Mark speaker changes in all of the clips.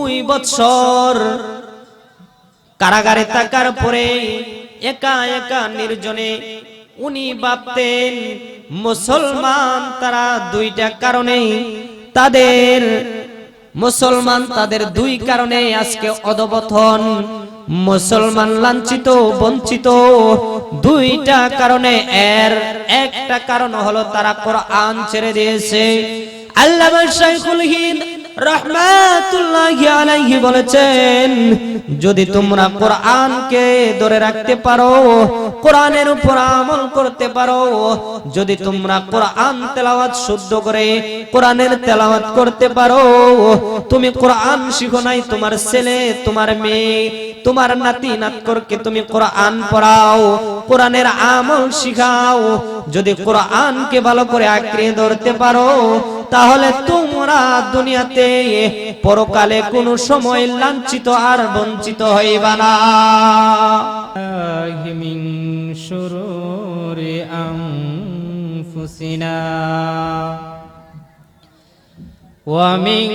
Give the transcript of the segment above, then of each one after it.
Speaker 1: 2 বছর কারাগারে থাকার পরে একা একা নির্জনে উনি ভাবতেন মুসলমান তারা 2টা কারণে তাদের মুসলমান তাদের 2 কারণে আজকে অধঃপতন, মুসলমান লাঞ্ছিত বঞ্চিত 2টা কারণে। এর একটা কারণ হলো তারা কোরআন ছেড়ে দিয়েছে। আল্লামা শাইখুল হিন্দ রাহমাতুল্লাহি আলাইহি বলেছেন, যদি তোমরা কোরআনকে ধরে রাখতে পারো, কোরআনের উপর আমল করতে পারো, যদি তোমরা কোরআন তেলাওয়াত শুদ্ধ করে কোরআনের তেলাওয়াত করতে পারো, তুমি কোরআন শিখো নাই, তোমার ছেলে তোমার মেয়ে তোমার নাতি নাতকরকে তুমি কোরআন পড়াও, কোরআনের আমল শিখাও, যদি কোরআনকে ভালো করে আঁকড়ে ধরতে পারো, তাহলে তোমরা দুনিয়াতে পরকালে কোনো সময় লাঞ্ছিত আর বঞ্চিত হইবা না।
Speaker 2: মিন শুরুরি আনফুসিনা ওয়া মিন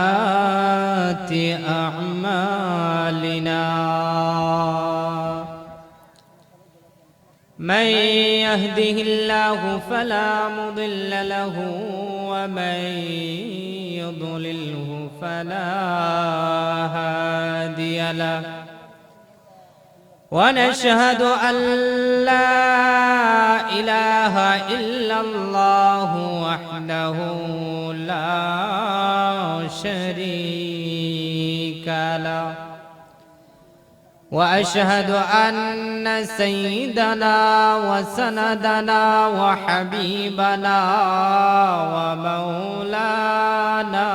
Speaker 2: সাইয়্যাতি আ'মালিনা من يهده الله فلا مضل له ومن يضلله فلا هادي له ونشهد أن لا إله إلا الله وحده لا شريك له وأشهد أن سيدنا وسندنا وحبيبنا ومولانا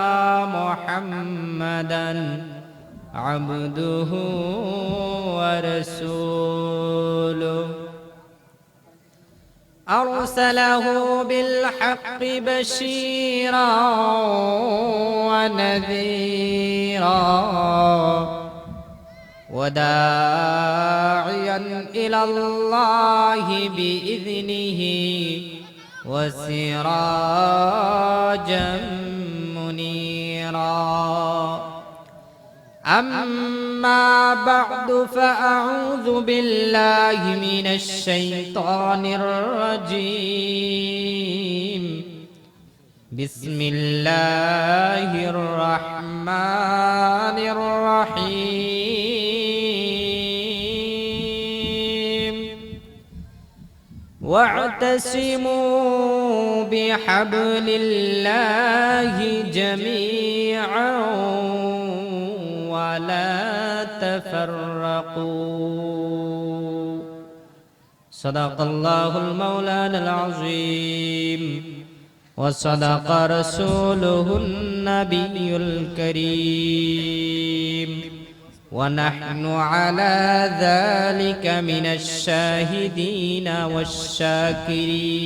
Speaker 2: محمدا عبده ورسوله أرسله بالحق بشيرا ونذيرا وداعيا إلى الله بإذنه وسراجا منيرا أما بعد فأعوذ بالله من الشيطان الرجيم بسم الله الرحمن الرحيم واعتصموا بحبل الله جميعا ولا تفرقوا صدق الله المولانا العظيم وصدق رسوله النبي الكريم ونحن على ذلك من الشاهدين والشاكرين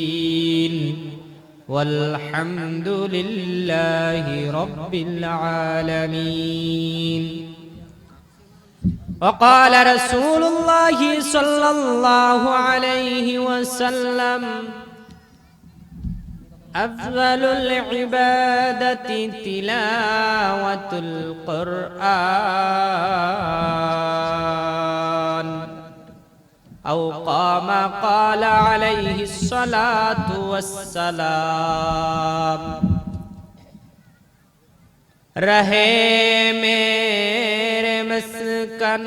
Speaker 2: والحمد لله رب العالمين. وقال رسول الله صلى الله عليه وسلم أفضل العبادة تلاوة القرآن أو كما قال عليه الصلاة والسلام. رہے میرے مسکن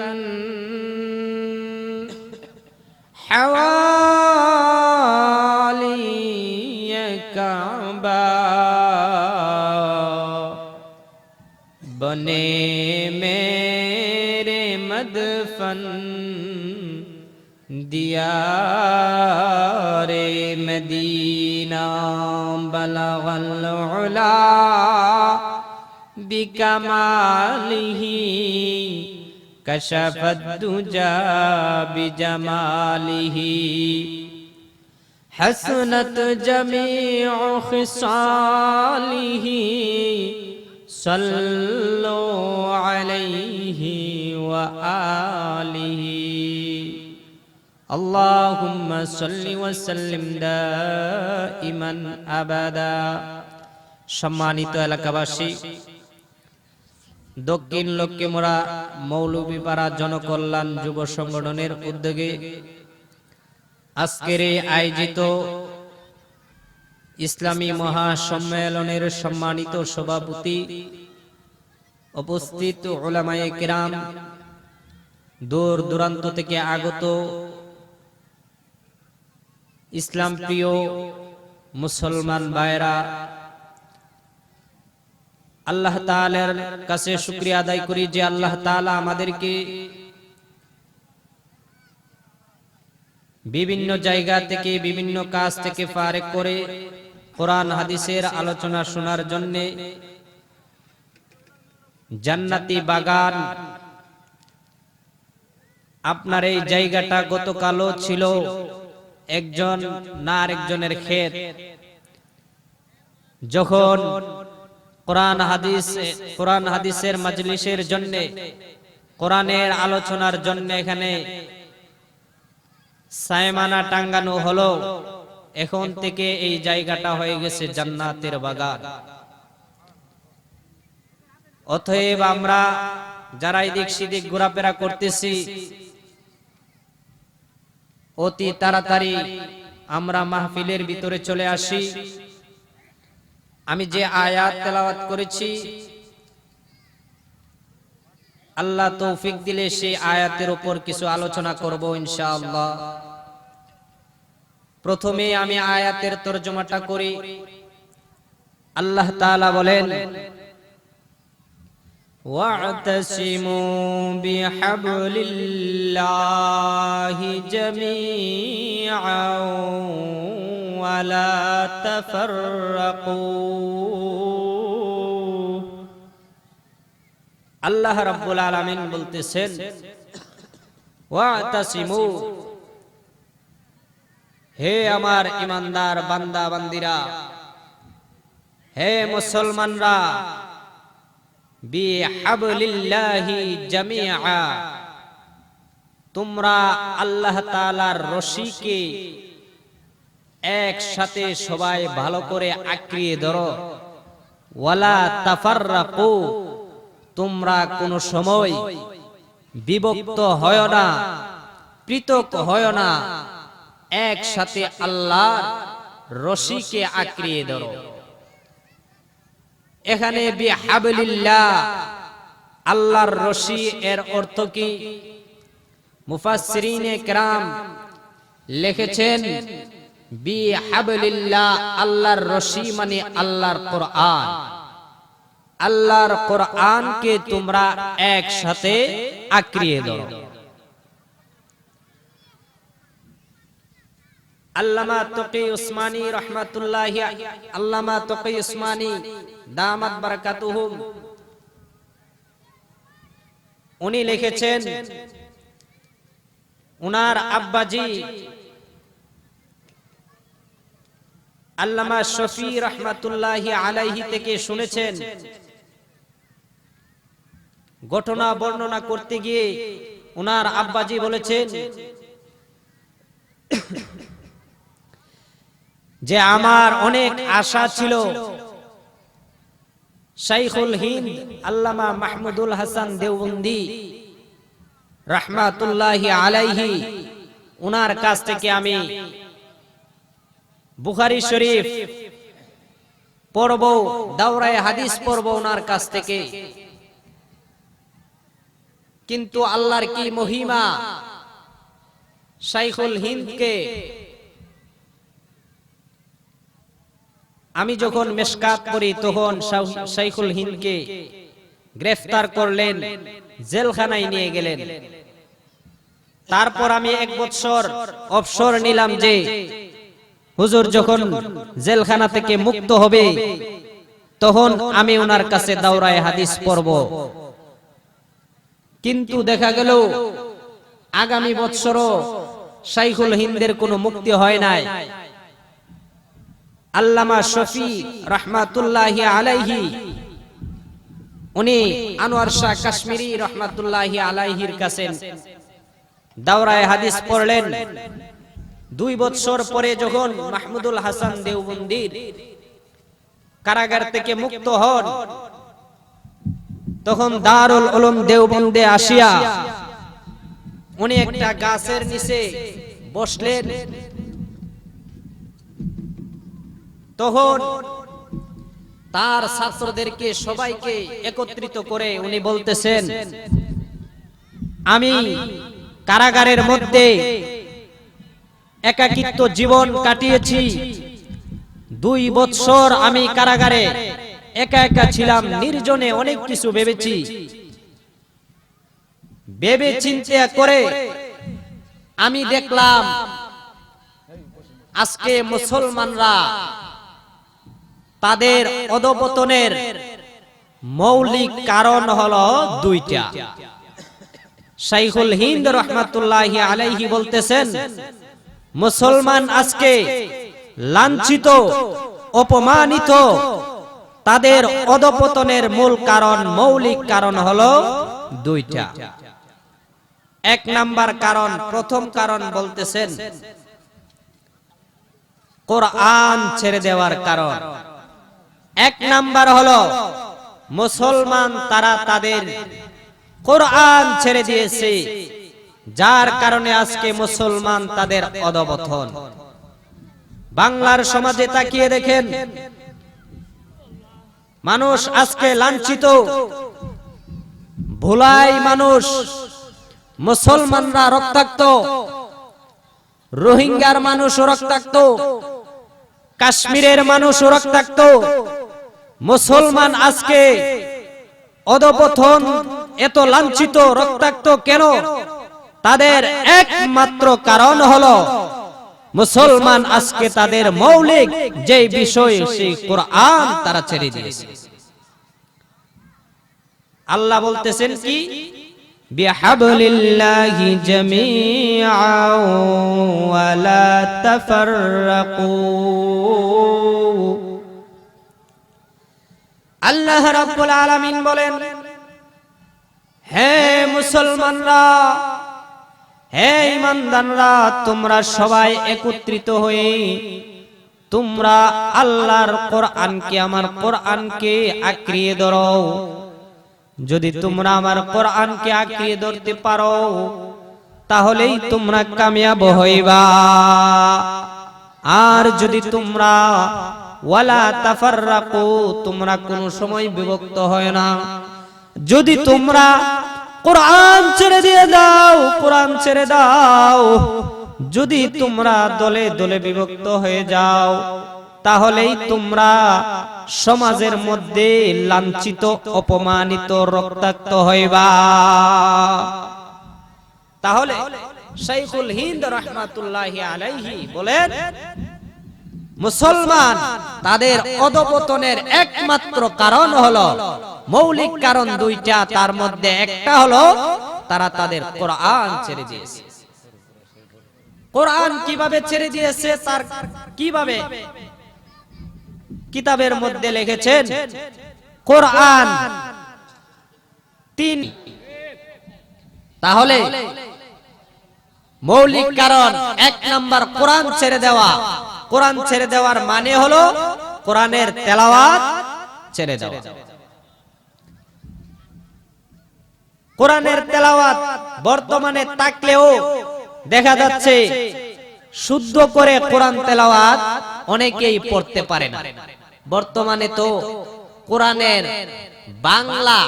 Speaker 2: حوالی کعبہ بنے میرے مدفن دیار مدینہ بلغ العلا بکمالہ کشف الدجى بجمالہ حسنت جميع خصاله صلوا عليه وآله. اللهم صل وسلم دائما أبدا
Speaker 1: সম্মানিত এলাকাবাসী, দক্ষিণ লক্ষ্মীমোড়া মৌলভীপাড়া জনকল্যাণ যুব সংগঠনের উদ্যোগে আজকের এই আয়োজিত ইসলামী মহাসম্মেলনের সম্মানিত সভাপতি, উপস্থিত উলামায়ে কিরাম, দূর দূরান্ত থেকে আগত ইসলাম প্রিয় মুসলমান ভাইরা, আল্লাহ তাআলার কাছে শুকরিয়া আদায় করি যে আল্লাহ তাআলা আমাদেরকে বিভিন্ন জায়গা থেকে বিভিন্ন কাজ থেকে ফারেক করে কোরআন হাদিসের আলোচনা শোনার জন্য জান্নাতি বাগান, আপনার এই জায়গাটা গতকালও ছিল একজন না আরেকজনের ক্ষেত। যখন কোরআন হাদিসের মাজলিসের জন্য, কোরআনের আলোচনার জন্য এখানে সায়মানা টাঙ্গানো হলো, এখন থেকে এই জায়গাটা হয়ে গেছে জান্নাতের বাগান। অতএব আমরা যারা এদিক সেদিক ঘোরাফেরা করতেছি, অতি তাড়াতাড়ি আমরা মাহফিলের ভিতরে চলে আসি। আমি যে আয়াত তেলাওয়াত করেছি, আল্লাহ তৌফিক দিলে সেই আয়াতের উপর কিছু আলোচনা করব ইনশাআল্লাহ। প্রথমে আমি আয়াতের তরজমাটা করি। আল্লাহ তাআলা বলেন, واعتصموا بحبل الله جميعا ولا تفرقوا। আল্লাহ রাব্বুল আলামিন বলতেছেন, ওয়াতাসিমু, হে আমার ঈমানদার বান্দা বান্দিরা, হে মুসলমানরা, বিহাবলিল্লাহি জামিআ, তোমরা আল্লাহ তাআলার রশিকে একসাথে সবাই ভালো করে আঁকড়িয়ে ধরো। ওয়ালা তাফাররাকু, তোমরা কোনো সময় বিভক্ত হয় না, পৃথক হয় না, একসাথে আল্লাহর রশিকে আঁকড়িয়ে ধরো। এখানে বিহাবলিল্লাহ, আল্লাহর রশি এর অর্থ কি? মুফাসসিরিনে কেরাম লিখেছেন, বিহাবলিল্লাহ, আল্লাহর রশি মানে আল্লাহর কোরআন। আল্লাহর কোরআনকে তোমরা একসাথে আঁকড়িয়ে ধরো। আল্লামা তকি উসমানী রহমাতুল্লাহি, আল্লামা তকি উসমানী দামাত বারাকাতুহুম, উনি লিখেছেন, উনার আব্বাজি আল্লামা শফি রহমাতুল্লাহি আলাইহি থেকে শুনেছেন, ঘটনা বর্ণনা করতে গিয়ে উনার আব্বাজি বলেছেন যে আমার অনেক আশা ছিল শাইখুল হিন্দ আল্লামা মাহমুদুল হাসান দেওবন্দি রাহমাতুল্লাহি আলাইহি, উনার কাছ থেকে আমি বুখারী শরীফ পড়ব, দাওরায়ে হাদিস পড়ব উনার কাছ থেকে। কিন্তু আল্লাহর কি মহিমা, শাইখুল হিন্দকে আমি যখন মেশকাত পড়ি তখন শাইখুল হিন্দকে গ্রেফতার করলেন, জেলখানায় নিয়ে গেলেন। তারপর আমি 1 বছর অবসর নিলাম যে হুজুর যখন জেলখানা থেকে মুক্ত হবে তখন আমি ওনার কাছে দাওরায়ে হাদিস পড়ব। কিন্তু দেখা গেল আগামী বছরও শাইখুল হিন্দের কোনো মুক্তি হয় নাই। আল্লামা শফি রাহমাতুল্লাহি আলাইহি, উনি আনোয়ার শাহ কাশ্মীরি রাহমাতুল্লাহি আলাইহির কাছে দাওরায়ে হাদিস পড়লেন। 2 বছর পরে যখন মাহমুদুল হাসান দেওবন্দির কারাগার থেকে মুক্ত হন, তখন দারুল উলুম দেওবন্দে আসিয়া উনি একটা গাছের নিচে বসলেন। তখন তার ছাত্রদেরকে সবাইকে একত্রিত করে উনি বলতেছেন, আমি কারাগারের মধ্যে একাকিত্ব জীবন কাটিয়েছি, 2 বৎসর আমি কারাগারে একা একা ছিলাম, নির্জনে অনেক কিছু ভেবেছি। ভেবে চিন্তা করে আমি দেখলাম আজকে মুসলমানরা তাদের অধঃপতনের মৌলিক কারণ হলো 2টা। শাইখুল হিন্দ রাহমাতুল্লাহি আলাইহি বলতেছেন, মুসলমান আজকে লাঞ্ছিত, অপমানিত, তাদের অধঃপতনের মূল কারণ, মৌলিক কারণ হলো 2টা। 1 নাম্বার কারণ, প্রথম কারণ বলতেছেন কোরআন ছেড়ে দেওয়ার কারণ। 1 নাম্বার হলো মুসলমান তারা তাদের কোরআন ছেড়ে দিয়েছে, যার কারণে আজকে মুসলমান তাদের অধঃপতন। বাংলার সমাজে তাকিয়ে দেখেন, মানুষ আজকে লাঞ্ছিত, ভোলাই মানুষ। মুসলমানরা রক্তাক্ত, রোহিঙ্গার মানুষ রক্তাক্ত, কাশ্মীরের মানুষ রক্তাক্ত। মুসলমান আজকে অধঃপতন, এত লাঞ্ছিত, রক্তাক্ত কেন? তাদের একমাত্র কারণ হলো মুসলমান আজকে তাদের মৌলিক যে বিষয়, সেই কোরআন তারা ছেড়ে দিয়েছে। আল্লাহ বলতেছেন কি, বিহাবলিল্লাহি জামিআন ওয়া লা তাফাররাকু। আল্লাহ রাব্বুল আলামিন বলেন, হে মুসলমানরা, হে ঈমানদাররা, তোমরা সবাই একত্রিত হয়ে তোমরা আল্লাহর কোরআনকে, আমার কোরআনকে আঁকড়িয়ে ধরো। যদি তোমরা আমার কোরআনকে আঁকড়িয়ে ধরতে পারো, তাহলেই তোমরা কামিয়াব হইবা। আর যদি তোমরা ওয়ালা তাফাররাকু, তোমরা কোনো সময় বিভক্ত হয় না, যদি তোমরা কোরআন ছেড়ে দিয়ে দাও, কোরআন ছেড়ে দাও, যদি তোমরা দলে দলে বিভক্ত হয়ে যাও, তাহলেই তোমরা সমাজের মধ্যে লাঞ্ছিত, অপমানিত, রক্তাক্ত হইবা। তাহলে শাইখুল হিন্দ রাহমাতুল্লাহি আলাইহি বলেন, মুসলমান তাদের অধঃপতনের একমাত্র কারণ হলো, মৌলিক কারণ 2টা, তার মধ্যে একটা হলো তারা তাদের কোরআন ছেড়ে দিয়েছে। কোরআন কিভাবে ছেড়ে দিয়েছে, তার কিভাবে কিতাবের মধ্যে লিখেছেন, কোরআন 3। তাহলে মৌলিক কারণ 1 নাম্বার কোরআন ছেড়ে দেওয়া। কোরআন ছেড়ে দেওয়ার মানে হলো কোরআনের তেলাওয়াত ছেড়ে দেওয়া। কোরআনের তেলাওয়াত বর্তমানে থাকলেও দেখা যাচ্ছে শুদ্ধ করে কোরআন তেলাওয়াত অনেকেই পড়তে পারে না। বর্তমানে তো কোরআনের বাংলা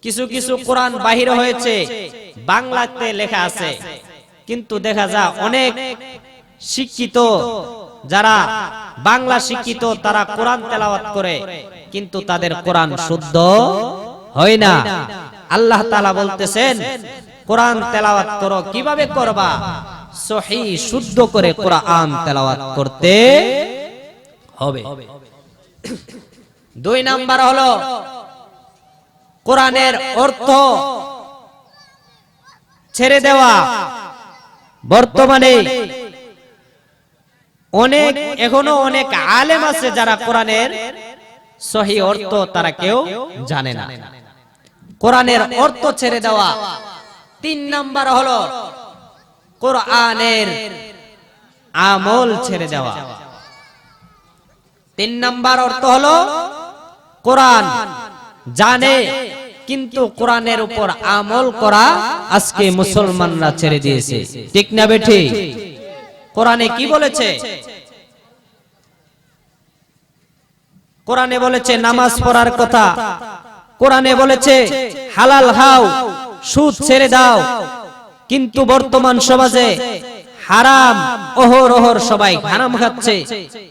Speaker 1: কিছু কিছু কোরআন বাহির হয়েছে, বাংলাতে লেখা আছে, কিন্তু দেখা যায় অনেক শিক্ষিত যারা বাংলা শিক্ষিত তারা কোরআন তেলাওয়াত করে, কিন্তু তাদের কোরআন শুদ্ধ হয় না। আল্লাহ তাআলা বলতেছেন, কোরআন তেলাওয়াত করো, কিভাবে করবা? সহিহ শুদ্ধ করে কোরআন তেলাওয়াত করতে হবে। 2 নাম্বার হলো কোরআনের অর্থ ছেড়ে দেওয়া। বর্তমানে এখনো অনেক আলেম আছে যারা কোরআনের সহিহ অর্থ তারা কেউ জানে না। কোরআনের অর্থ ছেড়ে দেওয়া। 3 নাম্বার হলো কোরআনের আমল ছেড়ে দেওয়া। তিন নাম্বার অর্থ হলো কোরআন জানে কিন্তু কোরআনের উপর আমল করা আজকে মুসলমানরা ছেড়ে দিয়েছে। ঠিক না বেঠিক? কোরআনে কি বলেছে? কোরআনে বলেছে নামাজ পড়ার কথা, কোরআনে বলেছে হালাল খাও, সুদ ছেড়ে দাও, কিন্তু বর্তমান সমাজে হারাম অহরহ সবাই হারাম খাচ্ছে,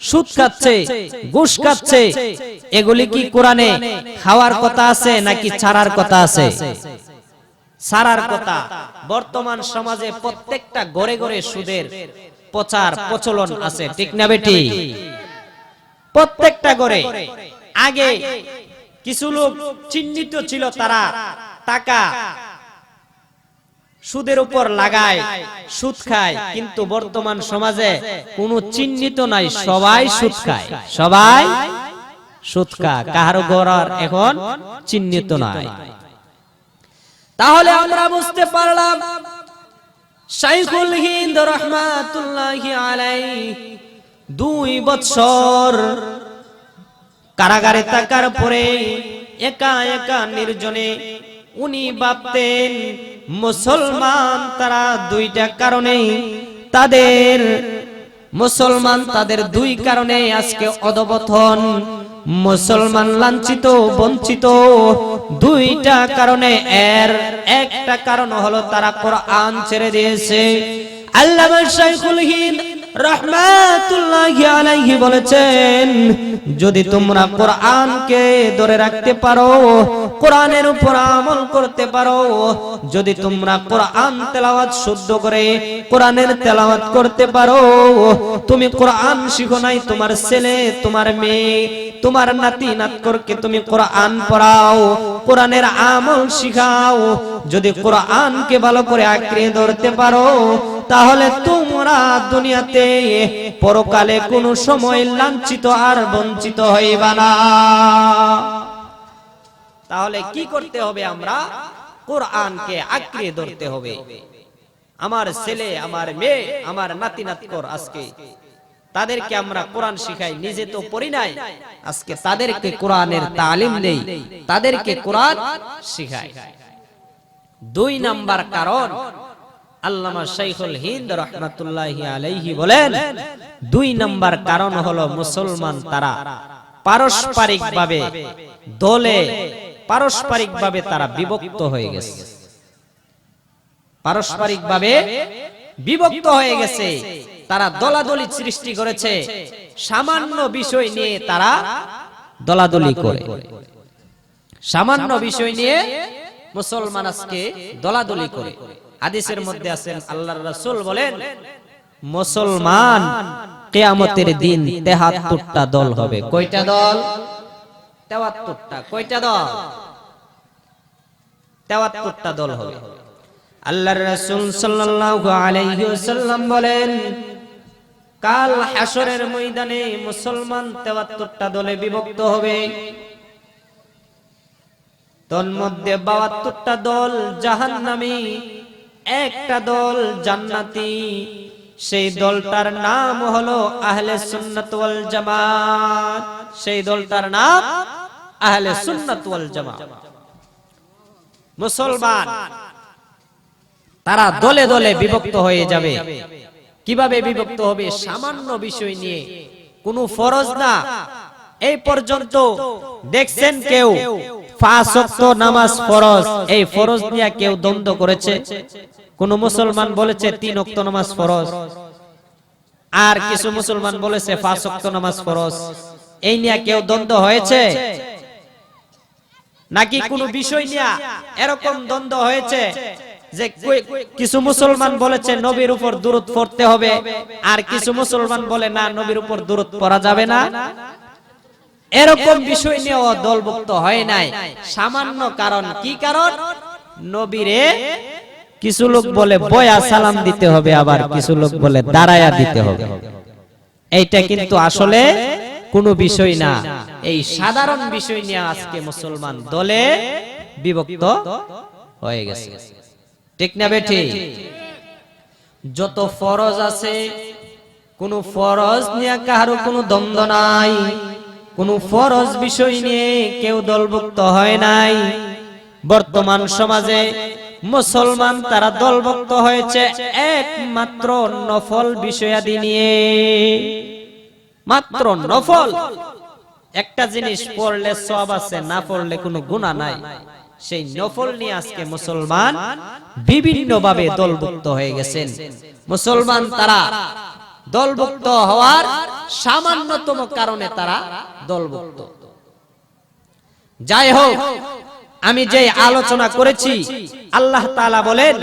Speaker 1: সুদ খাচ্ছে, ঘুষ খাচ্ছে। এগুলি কি কোরআনে খাওয়ার কথা আছে নাকি ছাড়ার কথা আছে? ছাড়ার কথা। বর্তমান সমাজে প্রত্যেকটা ঘরে ঘরে সুদের প্রচার প্রচলন আছে। ঠিক না বেটি? প্রত্যেকটা ঘরে। আগে কিছু লোক চিহ্নিত ছিল, তারা টাকা সুদের উপর লাগায়, সুদ খায়, কিন্তু বর্তমান সমাজে কোনো চিহ্নিত নাই, সবাই সুদ খায়, সবাই সুদ খায়, কারো ঘর এখন চিহ্নিত নাই। তাহলে আমরা বুঝতে পারলাম শাইখুল হিন্দ রাহমাতুল্লাহি আলাইহি 2 বছর কারাগারে থাকার পরে একা একা নির্জনে উনি ভাবতেন মুসলমান তারা দুইটা কারণে তাদের মুসলমান তাদের দুই কারণে আজকে অধঃপতন, মুসলমান লাঞ্ছিত বঞ্চিত দুইটা কারণে। এর একটা কারণ হলো তারা কোরআন ছেড়ে দিয়েছে। আল্লামা শাইখুল হিন্দ রাহমাতুল্লাহি আলাইহি বলেছেন, যদি তোমরা কোরআনকে ধরে রাখতে পারো, কোরআনের উপর আমল করতে পারো, যদি তোমরা কোরআন তেলাওয়াত শুদ্ধ করে কোরআনের তেলাওয়াত করতে পারো, তুমি কোরআন শিখো নাই, তোমার ছেলে, তোমার মেয়ে, তোমার নাতি নাতকরকে তুমি কোরআন পড়াও, কোরআনের আমল শিখাও, যদি কোরআনকে ভালো করে আঁকড়ে ধরতে পারো, তাহলে তোমরা দুনিয়াতে পরকালে কোনো সময় লাঞ্ছিত আর বঞ্চিত হইবা না। তাহলে কি করতে হবে? আমরা কোরআনকে আঁকড়ে ধরতে হবে। আমার ছেলে, আমার মেয়ে, আমার নাতি নাতকর, আজকে তাদেরকে আমরা কোরআন শিখাই, নিজে তো পড়ি নাই, আজকে তাদেরকে কোরআনের তালিম দেই, তাদেরকে কোরআন শিখাই। 2 নাম্বার কারণ আল্লামা শাইখুল হিন্দ রাহমাতুল্লাহি আলাইহি বলেন, 2 নাম্বার কারণ হলো মুসলমান তারা পারস্পরিকভাবে দলে পারস্পরিকভাবে তারা বিভক্ত হয়ে গেছে। পারস্পরিকভাবে বিভক্ত হয়ে গেছে, তারা দলাদলি সৃষ্টি করেছে, সামান্য বিষয় নিয়ে তারা দলাদলি করে। সামান্য বিষয় নিয়ে মুসলমান আজকে দলাদলি করে। হাদিসের মধ্যে আছেন আল্লাহর রাসূল বলেন, মুসলমান কিয়ামতের দিন 73টা দল হবে। কয়টা দল? 73টা। কয়টা দল? 73টা দল হবে। আল্লাহর রাসূল সাল্লাল্লাহু আলাইহি ওয়াসাল্লাম বলেন, কাল হাসরের ময়দানে মুসলমান 73টা দলে বিভক্ত হবে। তন্মধ্যে 72টা দল জাহান্নামী, একটা দল জান্নাতি। সেই দলটার নাম হলো আহলে সুন্নাত ওয়াল জামাত। সেই দলটার নাম আহলে সুন্নাত ওয়াল জামাত। মুসলমান তারা দলে দলে বিভক্ত হয়ে যাবে। কিভাবে বিভক্ত হবে? সামান্য বিষয় নিয়ে, কোনো ফরজ না। এই পর্যন্ত দেখছেন কেউ 5 ওয়াক্ত নামাজ ফরজ, এই ফরজ নিয়ে কেউ দ্বন্দ্ব করেছে? কোন মুসলমান বলেছে 3 ওয়াক্ত নামাজ ফরজ, আর কিছু মুসলমান বলেছে 5 ওয়াক্ত নামাজ ফরজ, এই নিয়ে কেউ দ্বন্দ্ব হয়েছে? নাকি কোনো বিষয় নিয়ে এরকম দ্বন্দ্ব হয়েছে যে কিছু মুসলমান বলেছে নবীর উপর দুরূদ পড়তে হবে, আর কিছু মুসলমান বলে না, নবীর উপর দুরূদ পড়া যাবে না? এরকম বিষয় নিয়েও দলভুক্ত হয় নাই। সামান্য কারণ। কি কারণ? নবীরে কিছু লোক বলে বয়া সালাম দিতে হবে, আবার কিছু লোক বলে দাঁড়ায়া দিতে হবে। এইটা কিন্তু আসলে কোনো বিষয় না। এই সাধারণ বিষয় নিয়ে আজকে মুসলমান দলে বিভক্ত হয়ে গেছে। ঠিক না বেঠি? যত ফরজ আছে, কোন ফরজ নিয়ে কারো কোনো দ্বন্দ্ব নাই। কোনো ফরজ বিষয় নিয়ে কেউ দলভুক্ত হয় নাই। বর্তমান সমাজে মুসলমান তারা দলভুক্ত হয়েছে একমাত্র নফল বিষয়াদি নিয়ে। মাত্র নফল একটা জিনিস পড়লে সওয়াব আছে, না পড়লে কোনো গুনাহ নাই। সেই নফল নিয়ে আজকে মুসলমান বিভিন্নভাবে দলভুক্ত হয়ে গেছেন। মুসলমান তারা দলভুক্ত হওয়ার সামান্যতম কারণে তারা দলভুক্ত। যাই হোক, আমি যে আলোচনা করেছি, আল্লাহ তাআলা বলেন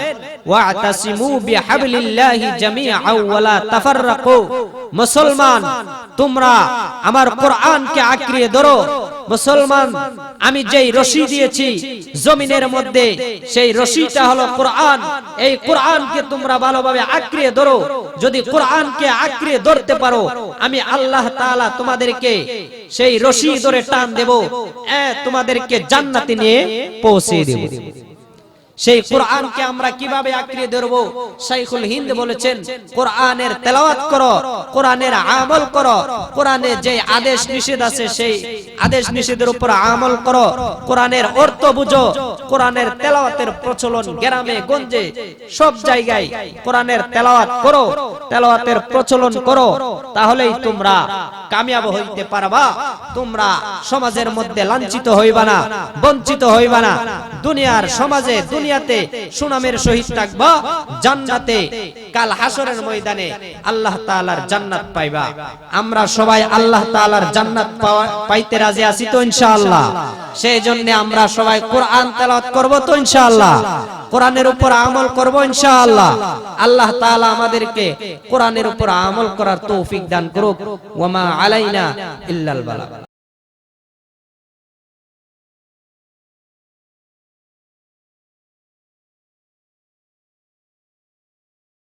Speaker 1: ওয়াতাসিমু বিহাবলিল্লাহি জামিআ ওয়া লা তাফাররাকু। মুসলমান তোমরা আমার কোরআনকে আঁকড়িয়ে ধরো। মুসলমান আমি যেই রশি দিয়েছি জমিনের মধ্যে, সেই রশিটা হলো কোরআন। এই কোরআনকে তোমরা ভালোভাবে আঁকড়িয়ে ধরো। যদি কোরআনকে আঁকড়িয়ে ধরতে পারো, আমি আল্লাহ তাআলা তোমাদেরকে সেই রশি ধরে টান দেব, তোমাদেরকে জান্নাতে নিয়ে পৌঁছে দেব। সেই কোরআনকে আমরা কিভাবে আঁকড়িয়ে ধরবো? শাইখুল হিন্দ বলেছেন, কোরআনের তেলাওয়াত করো, কোরআনের আমল করো, কোরআনে যে আদেশ নিষেধ আছে সেই আদেশ নিষেধের উপর আমল করো, কোরআনের অর্থ বুঝো। কোরআনের তেলাওয়াতের প্রচলন গ্রামে গঞ্জে সব জায়গায় কোরআনের তেলাওয়াত করো, তেলাওয়াতের প্রচলন করো, তাহলেই তোমরা কামিয়াব হইতে পারবা। তোমরা সমাজের মধ্যে লাঞ্ছিত হইবা না, বঞ্চিত হইবা না। দুনিয়ার সমাজে দুনিয়াতে সুনামের সহিত থাকবা, জান্নাতে কাল হাসরের ময়দানে আল্লাহ তাআলার জান্নাত পাইবা। আমরা সবাই আল্লাহ তাআলার জান্নাত পাইতে রাজি আছি তো ইনশাআল্লাহ? সেই জন্য আমরা সবাই কোরআন তেলাওয়াত করব তো ইনশাআল্লাহ? কোরআনের উপর আমল করব ইনশাআল্লাহ? আল্লাহ তাআলা আমাদেরকে কোরআনের উপর আমল করার তৌফিক দান করুক। ওয়া মা আলাইনা ইল্লাল বালাগ।